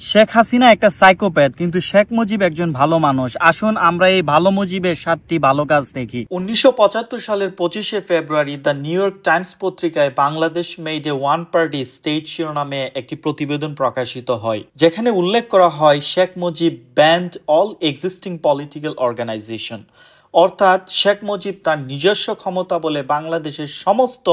শেখ হাসিনা একটা সাইকোপ্যাথ, কিন্তু শেখ মুজিব একজন ভালো মানুষ। আসুন আমরা এই ভালো মুজিবের 7টি ভালো কাজ দেখি। 1975 সালের 25শে ফেব্রুয়ারি দ্য নিউ ইয়র্ক টাইমস পত্রিকায় Bangladesh made a one party state শিরোনামে একটি প্রতিবেদন প্রকাশিত হয়, যেখানে উল্লেখ করা হয় Sheikh Mujib banned all existing political organisation. অর্থাৎ শেখ মুজিব তার নিজস্ব ক্ষমতা বলে বাংলাদেশের সমস্ত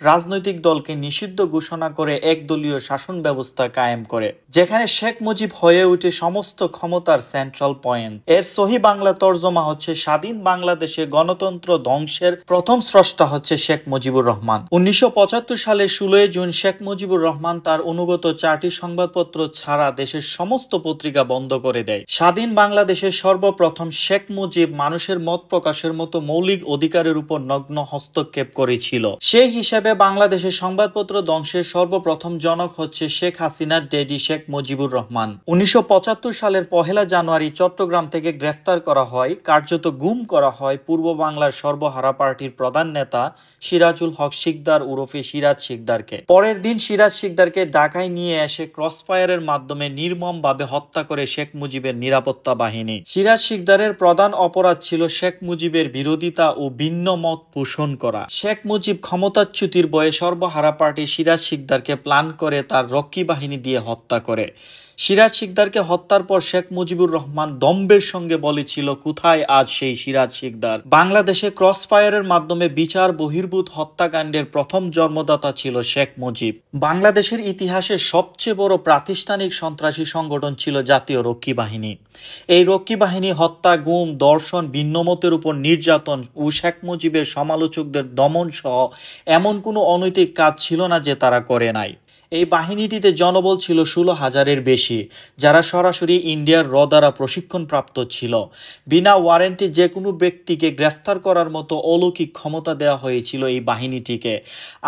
রাজনৈতিক দলকে নিষিদ্ধ ঘোষণা করে একদলীয় শাসন ব্যবস্থা কায়েম করে, যেখানে শেখ মুজিব হয়ে ওঠে সমস্ত ক্ষমতার সেন্ট্রাল পয়েন্ট। এর সহি বাংলা তর্জমা হচ্ছে, স্বাধীন বাংলাদেশে গণতন্ত্র ধ্বংসের প্রথম স্রষ্টা হচ্ছে শেখ মুজিবুর রহমান। 1975 সালের 16 জুন শেখ মুজিবুর রহমান তার অনুগত 4টি সংবাদপত্র ছাড়া দেশের সমস্ত পত্রিকা বন্ধ করে দেয়। স্বাধীন বাংলাদেশের সর্বপ্রথম শেখ মুজিব মানুষের মত প্রকাশের মতো মৌলিক অধিকারের উপর নগ্ন হস্তক্ষেপ করেছিল। সেই হিসেবে বাংলাদেশের সংবাদপত্র ধ্বংসের সর্বপ্রথম জনক হচ্ছে শেখ হাসিনার ড্যাডি শেখ মুজিবুর রহমান। 1975 সালের 1 জানুয়ারি চট্টগ্রাম থেকে গ্রেফতার করা হয়, কার্যত গুম করা হয় পূর্ব বাংলার সর্বহারা পার্টির প্রধান নেতা সিরাজুল হক শিকদার ওরফে সিরাজ শিকদারকে। পরের দিন সিরাজ শিকদারকে ঢাকায় নিয়ে এসে ক্রসফায়ারের মাধ্যমে নির্মমভাবে হত্যা করে শেখ মুজিবের নিরাপত্তা বাহিনী। সিরাজ শিকদারের প্রধান অপরাধ ছিল শেখ মুজিবের বিরোধিতা ও ভিন্ন মত পোষণ করা। শেখ মুজিব ক্ষমতাচ্যুতির বয়ে সর্বহারা পার্টি সিরাজ শিকদারকে প্ল্যান করে তার রক্ষী বাহিনী দিয়ে হত্যা করে। সিরাজ শিকদারকে হত্যার পর শেখ মুজিবুর রহমান দম্ভের সঙ্গে বলেছিল, কোথায় আজ সেই সিরাজ শিকদার? বাংলাদেশে ক্রসফায়ারের মাধ্যমে বিচার বহির্ভূত হত্যাকাণ্ডের প্রথম জন্মদাতা ছিল শেখ মুজিব। বাংলাদেশের ইতিহাসে সবচেয়ে বড় প্রাতিষ্ঠানিক সন্ত্রাসী সংগঠন ছিল জাতীয় রক্ষী বাহিনী। এই রক্ষী বাহিনী হত্যা, গুম, ধর্ষণ, ভিন্নমতের উপর নির্যাতন ও শেখ মুজিবের সমালোচকদের দমন সহ এমন কোনো অনৈতিক কাজ ছিল না যে তারা করে নাই। এই বাহিনীটিতে জনবল ছিল 16,000-এর বেশি, যারা সরাসরি ইন্ডিয়ার র দ্বারা প্রশিক্ষণপ্রাপ্ত ছিল। বিনা ওয়ারেন্টে যে কোনো ব্যক্তিকে গ্রেফতার করার মতো অলৌকিক ক্ষমতা দেওয়া হয়েছিল এই বাহিনীটিকে।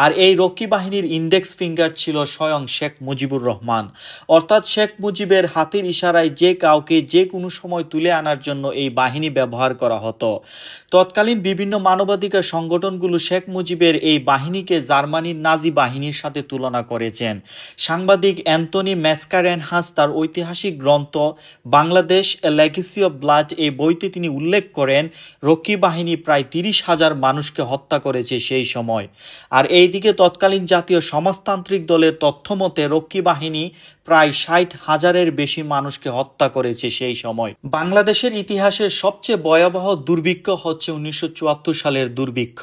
আর এই রক্ষী বাহিনীর ইন্ডেক্স ফিঙ্গার ছিল স্বয়ং শেখ মুজিবুর রহমান। অর্থাৎ শেখ মুজিবের হাতের ইশারায় যে কাউকে যে কোনো সময় তুলে আনার জন্য এই বাহিনী ব্যবহার করা হতো। তৎকালীন বিভিন্ন মানবাধিকার সংগঠনগুলো শেখ মুজিবের এই বাহিনীকে জার্মানির নাজি বাহিনীর সাথে তুলনা করেছেন। সাংবাদিক অ্যান্টনি ম্যাসকারেনহাস তার ঐতিহাসিক গ্রন্থ বাংলাদেশ এ লেগেসি অব ব্লাড এই বইতে তিনি উল্লেখ করেন, রক্ষী বাহিনী প্রায় 30,000 মানুষকে হত্যা করেছে সেই সময়। আর এইদিকে তৎকালীন জাতীয় সমাজতান্ত্রিক দলের তথ্যমতে রক্ষী বাহিনী প্রায় 60,000-এর বেশি মানুষকে হত্যা করেছে সেই সময়। বাংলাদেশের ইতিহাসের সবচেয়ে ভয়াবহ দুর্ভিক্ষ হচ্ছে 1974 সালের দুর্ভিক্ষ।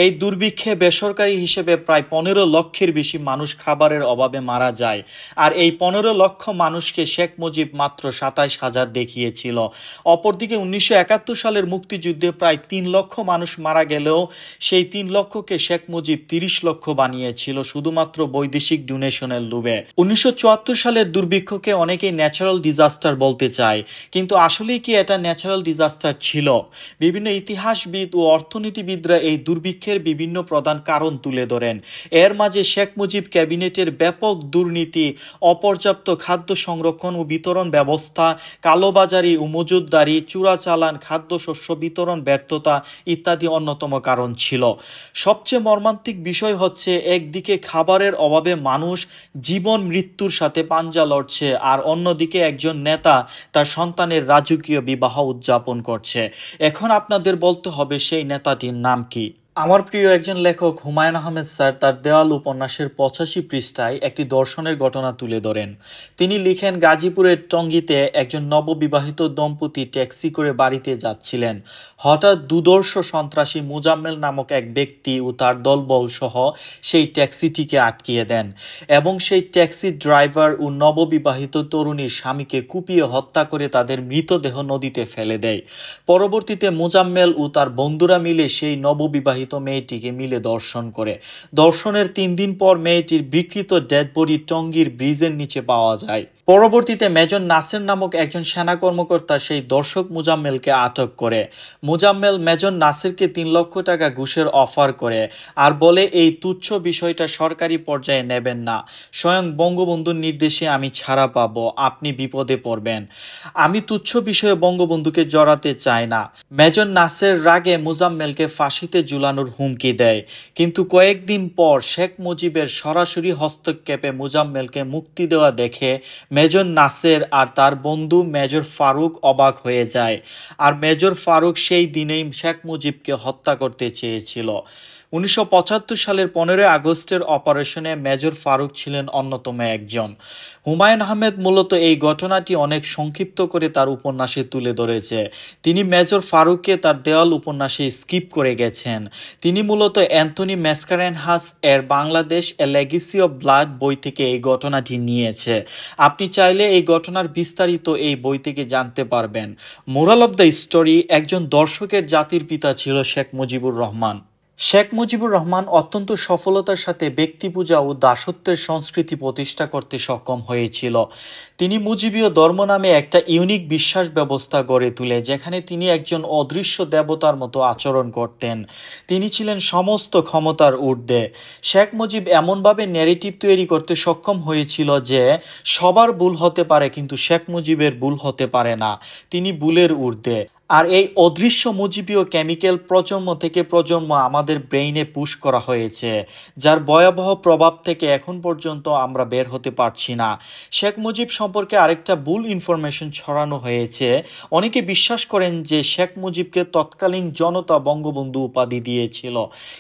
এই দুর্ভিক্ষে বেসরকারি হিসেবে প্রায় 15 লক্ষের বেশি মানুষ খাবারের অভাবে মারা যায়। আর এই 15 লক্ষ মানুষকে শেখ মুজিব মাত্র 27,000 দেখিয়েছিল। অপরদিকে 1971 সালের মুক্তিযুদ্ধে প্রায় 3 লক্ষ মানুষ মারা গেলেও সেই 3 লক্ষকে শেখ মুজিব 30 লক্ষ বানিয়েছিল শুধুমাত্র বৈদেশিক ডোনেশনের লোভে। 1974 সালের দুর্ভিক্ষকে অনেকেই ন্যাচারাল ডিজাস্টার বলতে চায়, কিন্তু আসলেই কি এটা ন্যাচারাল ডিজাস্টার ছিল? বিভিন্ন ইতিহাসবিদ ও অর্থনীতিবিদরা এই দুর্ভিক্ষের বিভিন্ন প্রধান কারণ তুলে ধরেন। এর মাঝে শেখ মুজিব ক্যাবিনেটের ব্যাপক দুর্নীতি, অপর্যাপ্ত খাদ্য সংরক্ষণ ও বিতরণ ব্যবস্থা, কালোবাজারি ও মজুতদারি, চোরাচালান, খাদ্যশস্য বিতরণ ব্যর্থতা ইত্যাদি অন্যতম কারণ ছিল। সবচেয়ে মর্মান্তিক বিষয় হচ্ছে, একদিকে খাবারের অভাবে মানুষ জীবন মৃত্যুর সাথে পাঞ্জা লড়ছে, আর অন্যদিকে একজন নেতা তার সন্তানের রাজকীয় বিবাহ উদযাপন করছে। এখন আপনাদের বলতে হবে সেই নেতাটির নাম কি? আমার প্রিয় একজন লেখক হুমায়ুন আহমেদ স্যার তার দেওয়াল উপন্যাসের 85 পৃষ্ঠায় একটি দর্শনের ঘটনা তুলে ধরেন। তিনি লিখেন, গাজীপুরের টঙ্গীতে একজন নববিবাহিত দম্পতি ট্যাক্সি করে বাড়িতে যাচ্ছিলেন। হঠাৎ দুর্ধর্ষ সন্ত্রাসী মোজাম্মেল নামক এক ব্যক্তি ও তার দলবল সহ সেই ট্যাক্সিটিকে আটকিয়ে দেন এবং সেই ট্যাক্সি ড্রাইভার ও নববিবাহিত তরুণীর স্বামীকে কুপিয়ে হত্যা করে তাদের মৃতদেহ নদীতে ফেলে দেয়। পরবর্তীতে মোজাম্মেল ও তার বন্ধুরা মিলে সেই নববিবাহিত মেয়েটিকে মিলে দর্শন করে। দর্শনের 3 দিন পর মেয়েটির বিকৃত ডেড বডি টঙ্গীর ব্রিজের নিচে পাওয়া যায়। পরবর্তীতে মেজর নাসের নামক একজন সেনা কর্মকর্তা সেই দর্শক মোজাম্মেলকে আটক করে। মোজাম্মেল মেজর নাসেরকে 3 লক্ষ টাকা ঘুষের অফার করে আর বলে, এই তুচ্ছ বিষয়টা সরকারি পর্যায়ে নেবেন না, স্বয়ং বঙ্গবন্ধুর নির্দেশে আমি ছাড়া পাবো, আপনি বিপদে পড়বেন। আমি তুচ্ছ বিষয়ে বঙ্গবন্ধুকে জড়াতে চাই না। মেজর নাসের রাগে মোজাম্মেলকে ফাঁসিতে ঝুলানো করানোর হুমকি দেয়, কিন্তু কয়েকদিন পর শেখ মুজিবের সরাসরি হস্তক্ষেপে মোজাম্মেলকে মুক্তি দেওয়া দেখে মেজর নাসের আর তার বন্ধু মেজর ফারুক অবাক হয়ে যায়। আর মেজর ফারুক সেই দিনেই শেখ মুজিবকে হত্যা করতে চেয়েছিল। 1975 সালের 15 আগস্টের অপারেশনে মেজর ফারুক ছিলেন অন্যতম একজন। হুমায়ুন আহমেদ মূলত এই ঘটনাটি অনেক সংক্ষিপ্ত করে তার উপন্যাসে তুলে ধরেছে। তিনি মেজর ফারুককে তার দেওয়াল উপন্যাসে স্কিপ করে গেছেন। তিনি মূলত অ্যান্থনি ম্যাসকারেনহাস এর বাংলাদেশ এ লেগেসি অফ ব্লাড বই থেকে এই ঘটনাটি নিয়েছে। আপনি চাইলে এই ঘটনার বিস্তারিত এই বই থেকে জানতে পারবেন। মোরাল অফ দ্য স্টোরি, একজন দর্শকের জাতির পিতা ছিল শেখ মুজিবুর রহমান। শেখ মুজিবুর রহমান অত্যন্ত সফলতার সাথে ব্যক্তি পূজা ও দাসত্বের সংস্কৃতি প্রতিষ্ঠা করতে সক্ষম হয়েছিল। তিনি মুজিবীয় ধর্ম নামে একটা ইউনিক বিশ্বাস ব্যবস্থা গড়ে তুলে, যেখানে তিনি একজন অদৃশ্য দেবতার মতো আচরণ করতেন। তিনি ছিলেন সমস্ত ক্ষমতার ঊর্ধ্বে। শেখ মুজিব এমনভাবে ন্যারেটিভ তৈরি করতে সক্ষম হয়েছিল যে সবার ভুল হতে পারে, কিন্তু শেখ মুজিবের ভুল হতে পারে না। তিনি ভুলের ঊর্ধ্বে। আর এই অদৃশ্য মুজিবীয় কেমিক্যাল প্রজন্ম থেকে প্রজন্ম আমাদের ব্রেইনে পুশ করা হয়েছে, যার ভয়াবহ প্রভাব থেকে এখন পর্যন্ত আমরা বের হতে পারছি না। শেখ মুজিব সম্পর্কে আরেকটা ভুল ইনফরমেশন ছড়ানো হয়েছে। অনেকে বিশ্বাস করেন যে শেখ মুজিবকে তৎকালীন জনতা বঙ্গবন্ধু উপাধি দিয়েছিল,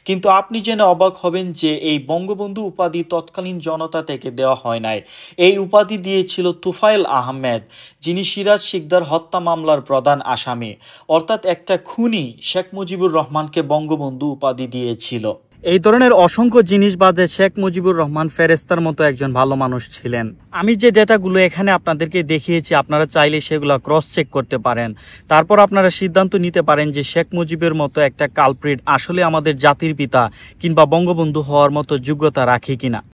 কিন্তু আপনি জেনে অবাক হবেন যে এই বঙ্গবন্ধু উপাধি তৎকালীন জনতা থেকে দেওয়া হয় নাই। এই উপাধি দিয়েছিল তুফাইল আহমেদ, যিনি সিরাজ শিকদার হত্যা মামলার প্রধান আসামি। অর্থাৎ একটা খুনি শেখ মুজিবুর রহমানকে বঙ্গবন্ধু উপাধি দিয়েছিল। এই ধরনের অসংখ্য জিনিস বাদে শেখ মুজিবুর রহমান ফেরেস্তার মতো একজন ভালো মানুষ ছিলেন। আমি যে ডেটাগুলো এখানে আপনাদেরকে দেখিয়েছি, আপনারা চাইলে সেগুলো ক্রস চেক করতে পারেন। তারপর আপনারা সিদ্ধান্ত নিতে পারেন যে শেখ মুজিবের মতো একটা কালপ্রিট আসলে আমাদের জাতির পিতা কিংবা বঙ্গবন্ধু হওয়ার মতো যোগ্যতা রাখে কিনা।